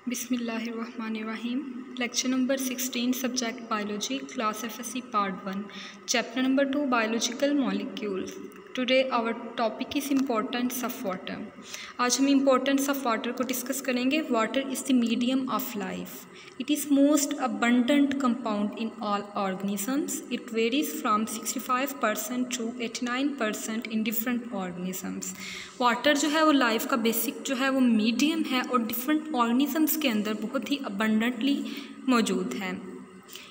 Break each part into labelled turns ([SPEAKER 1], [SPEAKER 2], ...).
[SPEAKER 1] बिस्मिल्लाहिर्रहमानिर्रहीम। Lecture number 16 subject biology class FSC part 1 chapter number 2 biological molecules. Today our topic is importance of water. आज हम importance of water को discuss करेंगे। Water is the medium of life. It is most abundant compound in all organisms. It varies from 65% to 89% in different organisms. Water जो है वो life का basic जो है वो मीडियम है और डिफरेंट ऑर्गेनिजम्स के अंदर बहुत ही अबंडेंटली मौजूद है।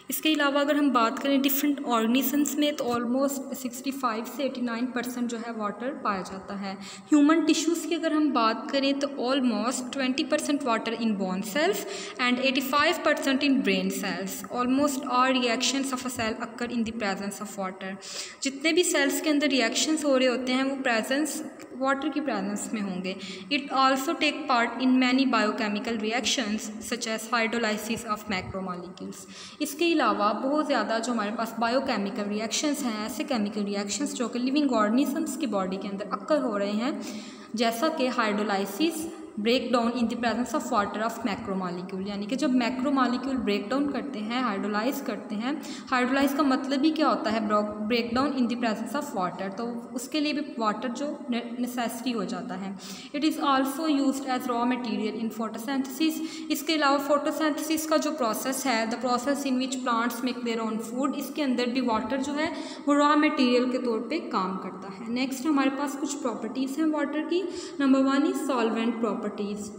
[SPEAKER 1] इसके अलावा अगर हम बात करें डिफरेंट ऑर्गेनिजम्स में तो ऑलमोस्ट 65 से 89% जो है वाटर पाया जाता है। ह्यूमन टिश्यूज़ की अगर हम बात करें तो almost 20% water in bone cells and 85% in brain cells. Almost all reactions of a cell occur in the presence of water. जितने भी सेल्स के अंदर रिएक्शंस हो रहे होते हैं वो प्रेजेंस वाटर की प्रेजेंस में होंगे। It also take part in many biochemical reactions such as hydrolysis of macromolecules. इसके अलावा बहुत ज़्यादा जो हमारे पास बायोकेमिकल रिएक्शंस हैं, ऐसे केमिकल रिएक्शंस जो कि लिविंग ऑर्गेनिजम्स की बॉडी के अंदर अक्कर हो रहे हैं, जैसा कि hydrolysis, break down in the presence of water of macromolecule. यानी कि जब मैक्रोमॉलिक्यूल ब्रेक डाउन करते हैं, हाइड्रोलाइज करते हैं, हाइड्रोलाइज का मतलब ही क्या होता है, break down in the presence of water, तो उसके लिए भी वाटर जो नेसेसरी हो जाता है। It is also used as raw material in photosynthesis. इसके अलावा फोटोसिंथेसिस का जो प्रोसेस है, the process in which plants make their own food, इसके अंदर भी वाटर जो है वो रॉ मटेरियल के तौर पर काम करता है। नेक्स्ट हमारे पास कुछ प्रॉपर्टीज़ हैं वाटर की। Number 1 is solvent properties.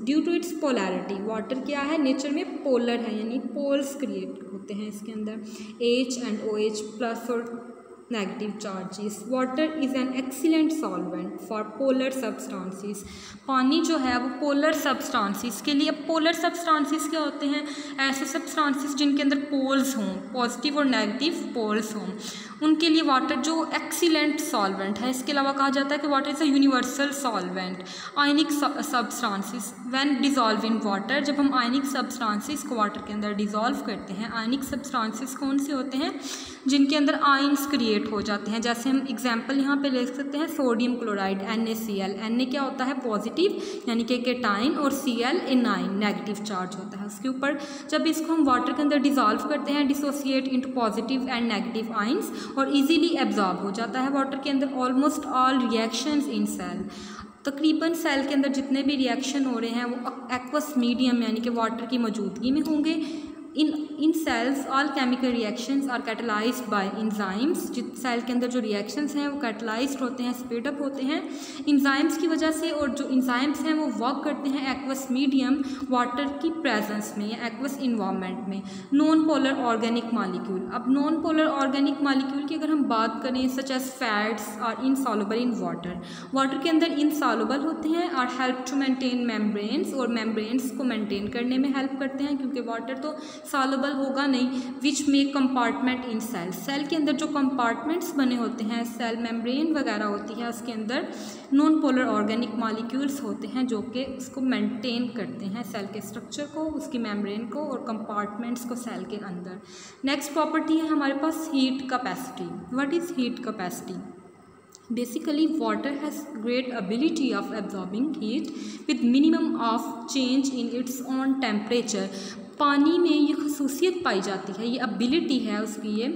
[SPEAKER 1] Due to its polarity, water क्या है, नेचर में पोलर है, यानी पोल्स क्रिएट होते हैं इसके अंदर, H एंड OH प्लस और negative charges. Water is an excellent solvent for polar substances. पानी जो है वो पोलर सब्सटेंसेस के लिए, पोलर सब्सटेंसेस क्या होते हैं, ऐसे सब्सटेंसेस जिनके अंदर पोल्स हों, पॉजिटिव और नेगेटिव पोल्स हों, उनके लिए वाटर जो एक्सीलेंट सॉल्वेंट है। इसके अलावा कहा जाता है कि water is a universal solvent. Ionic substances when dissolve in water, जब हम आयनिक सब्सटेंसेस को वाटर के अंदर डिज़ोल्व करते हैं, आयनिक सब्सटेंसेस कौन से होते हैं, जिनके अंदर आयन्स क्रिएट हो जाते हैं। जैसे हम एग्जांपल यहाँ पे ले सकते हैं, सोडियम क्लोराइड NaCl। Na क्या होता है, पॉजिटिव यानी कि केटाइन, और Cl एनाइन, नेगेटिव चार्ज होता है उसके ऊपर। जब इसको हम वाटर के अंदर डिज़ोल्व करते हैं, dissociate into positive and negative ions, और इजीली एब्जॉर्ब हो जाता है वाटर के अंदर। Almost all reactions in cell, तकरीबन सेल के अंदर जितने भी रिएक्शन हो रहे हैं वो एक्वस मीडियम यानी कि वाटर की मौजूदगी में होंगे। In cells all chemical reactions are catalysed by enzymes. जिस सेल के अंदर जो रिएक्शंस हैं वो कैटलाइज्ड होते हैं, स्पीड अप होते हैं इंजाइम्स की वजह से, और जो इंजाइम्स हैं वो वर्क करते हैं एक्वस मीडियम, वाटर की प्रेजेंस में या एक्वस इन्वायरमेंट में। नॉन पोलर ऑर्गेनिक मॉलिक्यूल, अब नॉन पोलर ऑर्गेनिक मॉलिक्यूल की अगर हम बात करें, such as fats are insoluble in water, water के अंदर इनसॉल्युबल होते हैं, और हेल्प टू मेंटेन मेम्ब्रेन्स, और मेम्ब्रेन्स को मेंटेन करने में हेल्प करते हैं, क्योंकि वाटर तो सॉल्युबल होगा नहीं। Which make compartment in cell, cell के अंदर जो कंपार्टमेंट्स बने होते हैं, सेल मेम्ब्रेन वगैरह होती है, उसके अंदर नॉन पोलर ऑर्गेनिक मॉलिक्यूल्स होते हैं जो कि उसको मेंटेन करते हैं, सेल के स्ट्रक्चर को, उसकी मेम्ब्रेन को और कंपार्टमेंट्स को सेल के अंदर। नेक्स्ट प्रॉपर्टी है हमारे पास heat capacity. What is heat capacity? Basically, water has great ability of absorbing heat with minimum of change in its own temperature. पानी में ये खसूसियत पाई जाती है, ये एबिलिटी है उसकी ये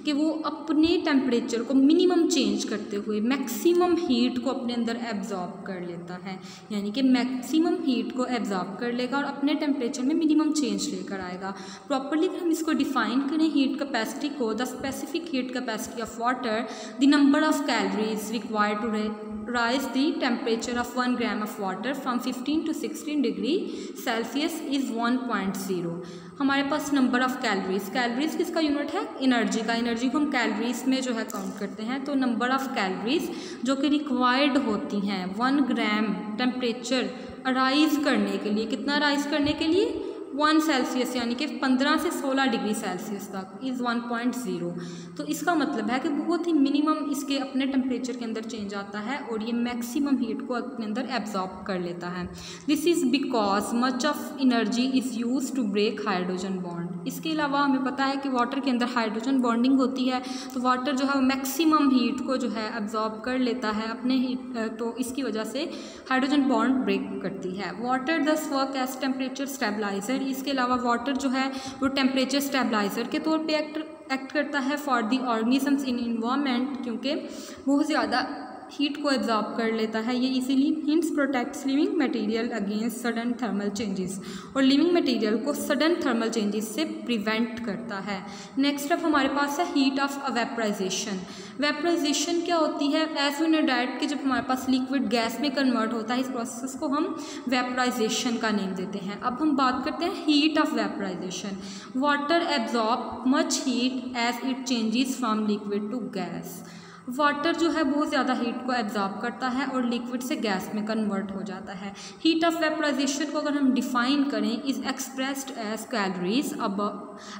[SPEAKER 1] कि वो अपने टेम्परेचर को मिनिमम चेंज करते हुए मैक्सिमम हीट को अपने अंदर एब्जॉर्ब कर लेता है। यानी कि मैक्सिमम हीट को एब्जॉर्ब कर लेगा और अपने टेम्परेचर में मिनिमम चेंज लेकर आएगा। प्रॉपर्ली हम इसको डिफाइन करें हीट कैपेसिटी को, the specific heat capacity of water, the number of calories required to rise the temperature of 1 gram of water from 15 to 16 degree Celsius is 1.0। हमारे पास number of calories, calories किसका unit है, energy का, energy को हम calories में जो है count करते हैं। तो नंबर ऑफ़ कैलोरीज जो कि रिक्वायर्ड होती हैं 1 ग्राम टेम्परेचर राइज़ करने के लिए, कितना राइज़ करने के लिए, 1 सेल्सियस यानी कि 15 से 16 डिग्री सेल्सियस तक इज़ 1.0। तो इसका मतलब है कि बहुत ही मिनिमम इसके अपने टेम्परेचर के अंदर चेंज आता है और ये मैक्सिमम हीट को अपने अंदर एब्जॉर्ब कर लेता है। This is because much of energy is use to break hydrogen bond. इसके अलावा हमें पता है कि वाटर के अंदर हाइड्रोजन बॉन्डिंग होती है, तो वाटर जो है मैक्सिमम हीट को जो है एब्जॉर्ब कर लेता है अपने हीट, तो इसकी वजह से हाइड्रोजन बॉन्ड ब्रेक करती है। वाटर दस वर्क एज टेम्परेचर स्टेबलाइजर। इसके अलावा वाटर जो है वो टेम्परेचर स्टेबलाइजर के तौर पे एक्ट करता है for the organisms in environment, क्योंकि बहुत ज़्यादा हीट को एब्जॉर्ब कर लेता है ये easily. Hints protects living material against sudden thermal changes, और लिविंग मटेरियल को सडन थर्मल चेंजेस से प्रिवेंट करता है। नेक्स्ट अप हमारे पास है हीट ऑफ वेपराइजेशन। वेपराइजेशन क्या होती है? एज वी नो दैट कि जब हमारे पास लिक्विड गैस में कन्वर्ट होता है, इस प्रोसेस को हम वेपराइजेशन का नेम देते हैं। अब हम बात करते हैं heat of vaporization. Water absorb much heat as it changes from liquid to gas. Water जो है बहुत ज़्यादा हीट को एब्जॉर्ब करता है और लिक्विड से गैस में कन्वर्ट हो जाता है। हीट ऑफ वेपराइजेशन को अगर हम डिफाइन करें, is expressed as calories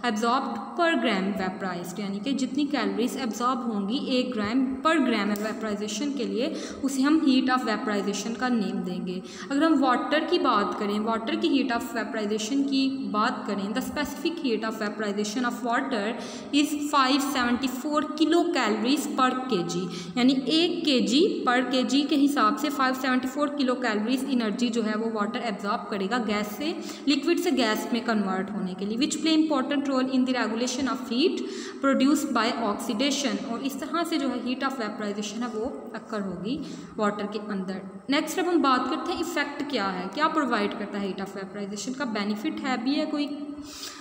[SPEAKER 1] absorbed per gram वेपराइज्ड, यानी कि जितनी कैलोरीज एब्जॉर्ब होंगी 1 ग्राम पर ग्राम वेपराइजेशन के लिए, उसे हम हीट ऑफ वेपराइजेशन का नेम देंगे। अगर हम वाटर की बात करें, वाटर की हीट ऑफ वेपराइजेशन की बात करें, the specific heat of vaporization of water is 574 kilo calories per kg, यानी 1 kg पर kg के हिसाब से 574 किलो कैलोरीज एनर्जी जो है वो वाटर एब्जॉर्ब करेगा गैस से, लिक्विड से गैस में कन्वर्ट होने के लिए, which play important role in the regulation of heat produced by oxidation. और इस तरह से जो है हीट ऑफ वेपराइजेशन है वो अक्कर होगी वाटर के अंदर। नेक्स्ट अब हम बात करते हैं इफेक्ट क्या है, क्या प्रोवाइड करता है हीट ऑफ वेपराइजेशन का, बेनिफिट है भी है कोई?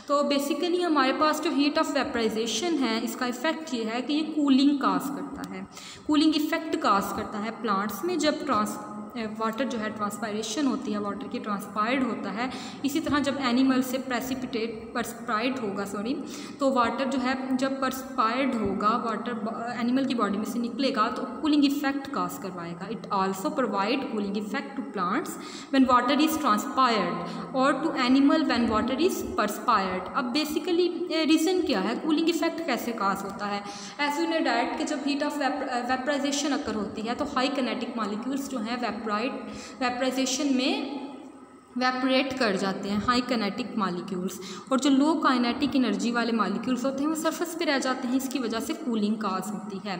[SPEAKER 1] तो बेसिकली हमारे पास जो हीट ऑफ वेपराइजेशन है, इसका इफेक्ट ये है कि ये कूलिंग काज करता है, कूलिंग इफेक्ट काज करता है प्लांट्स में। जब वाटर जो है ट्रांसपायरेशन होती है, वाटर की ट्रांसपायर्ड होता है, इसी तरह जब एनिमल से परस्पायर्ड होगा तो वाटर जो है जब परस्पायर्ड होगा, वाटर एनिमल की बॉडी में से निकलेगा तो कूलिंग इफेक्ट काज करवाएगा। It also provide cooling effect to plants when water is transpired और to animal when water is perspired. अब बेसिकली रीज़न क्या है, कूलिंग इफेक्ट कैसे काज होता है? एज यू नो दैट कि जब हीट ऑफ वेपराइजेशन अकर होती है तो हाई काइनेटिक मॉलिक्यूल्स जो हैं वेपराइजेशन में वेपरेट कर जाते हैं, हाई काइनेटिक मॉलिक्यूल्स, और जो लो काइनेटिक एनर्जी वाले मॉलिक्यूल्स होते हैं वो सरफेस पे रह जाते हैं, इसकी वजह से कूलिंग काज होती है।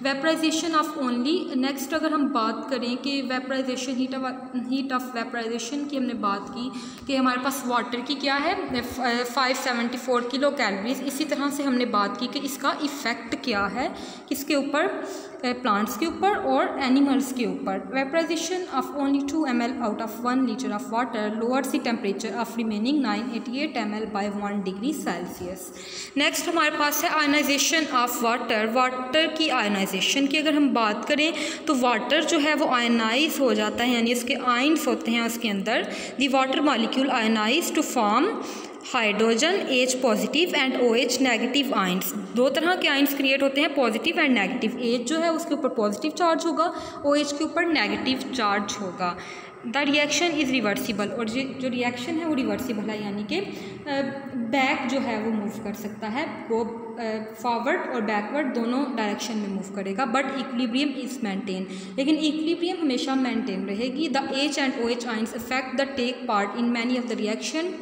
[SPEAKER 1] Vaporisation of only. नेक्स्ट अगर हम बात करें कि वेपराइजेशन हीट ऑफ वेपराइजेशन की हमने बात की कि हमारे पास वाटर की क्या है 574 किलो कैलोरीज, इसी तरह से हमने बात की कि इसका इफ़ेक्ट क्या है, किसके ऊपर, प्लांट्स के ऊपर और एनिमल्स के ऊपर। Vaporization of only 2 ml out of 1 litre of water lowers the temperature of remaining 988 ml by 1 degree Celsius. Next हमारे पास है आयनाइजेशन ऑफ वाटर। वाटर की आयनाइजेशन की अगर हम बात करें तो वाटर जो है वो आयनाइज हो जाता है, यानी उसके आयन्स होते हैं उसके अंदर। The water molecule ionize to form hydrogen H positive and OH negative ions. 2 तरह के आयन्स क्रिएट होते हैं, पॉजिटिव एंड नेगेटिव। H जो है उसके ऊपर पॉजिटिव चार्ज होगा, OH के ऊपर नेगेटिव चार्ज होगा। द रिएक्शन इज़ रिवर्सिबल, और जो रिएक्शन है वो रिवर्सिबल है, यानी कि बैक जो है वो मूव कर सकता है, वो फॉरवर्ड और बैकवर्ड दोनों डायरेक्शन में मूव करेगा, बट इक्विलिब्रियम इज़ मेंटेन, लेकिन इक्विलिब्रियम हमेशा मेंटेन रहेगी। The H and OH ions affect the take part in many of the reaction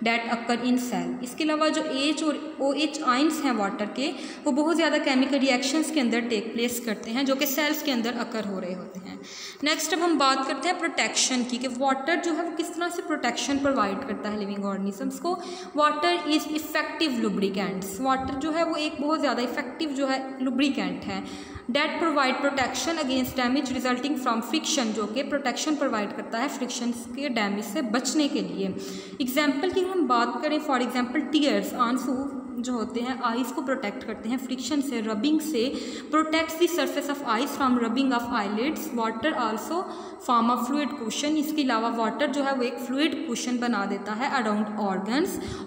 [SPEAKER 1] that occur in cell. इसके अलावा जो H और OH आयन्स हैं वाटर के, वो बहुत ज़्यादा केमिकल रिएक्शंस के अंदर टेक प्लेस करते हैं, जो कि सेल्स के अंदर अकर हो रहे होते हैं। नेक्स्ट अब हम बात करते हैं प्रोटेक्शन की, कि वाटर जो है वो किस तरह से प्रोटेक्शन प्रोवाइड करता है लिविंग ऑर्गेनिजम्स को। Water is effective lubricants. Water जो है वो एक बहुत ज़्यादा इफेक्टिव जो है लुब्रिकेंट है। That provide protection against damage resulting from friction, जो कि प्रोटेक्शन प्रोवाइड करता है फ्रिक्शन के डैमेज से बचने के लिए। एग्जाम्पल की हम बात करें, फॉर एग्जाम्पल टीयर्स, आंसू जो होते हैं आइज़ को प्रोटेक्ट करते हैं फ्रिक्शन से, रबिंग से, protects the surface of eyes from rubbing of eyelids. Water also form of fluid cushion, इसके अलावा वाटर जो है वो एक फ्लूइड कुशन बना देता है अराउंड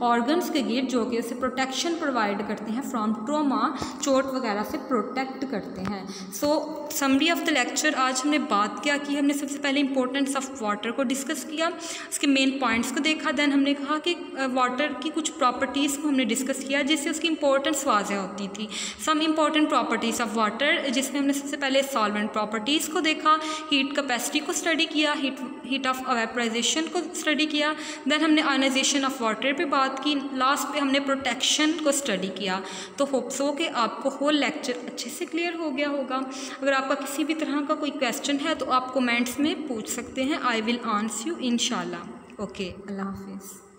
[SPEAKER 1] ऑर्गन्स के गेट, जो कि उसे प्रोटेक्शन प्रोवाइड करते हैं फ्रॉम ट्रोमा, चोट वगैरह से प्रोटेक्ट करते हैं। सो समरी ऑफ द लेक्चर, आज हमने बात क्या की, हमने सबसे पहले इंपॉर्टेंस ऑफ वाटर को डिस्कस किया, उसके मेन पॉइंट्स को देखा, देन हमने कहा कि वाटर की कुछ प्रॉपर्टीज़ को हमने डिस्कस किया जिससे उसकी इंपॉर्टेंस वाज़ेह होती थी। Some important properties of water, जिसमें हमने सबसे पहले सॉल्वेंट प्रॉपर्टीज़ को देखा, हीट कैपेसिटी को स्टडी किया, हीट ऑफ वेपराइजेशन को स्टडी किया, देन हमने आयनाइजेशन ऑफ वाटर पे बात की, लास्ट पे हमने प्रोटेक्शन को स्टडी किया। तो होप्स हो कि आपको होल लेक्चर अच्छे से क्लियर हो गया होगा। अगर आपका किसी भी तरह का कोई क्वेश्चन है तो आप कमेंट्स में पूछ सकते हैं, आई विल आंसर यू इंशाल्लाह। ओके, अल्लाह हाफिज़।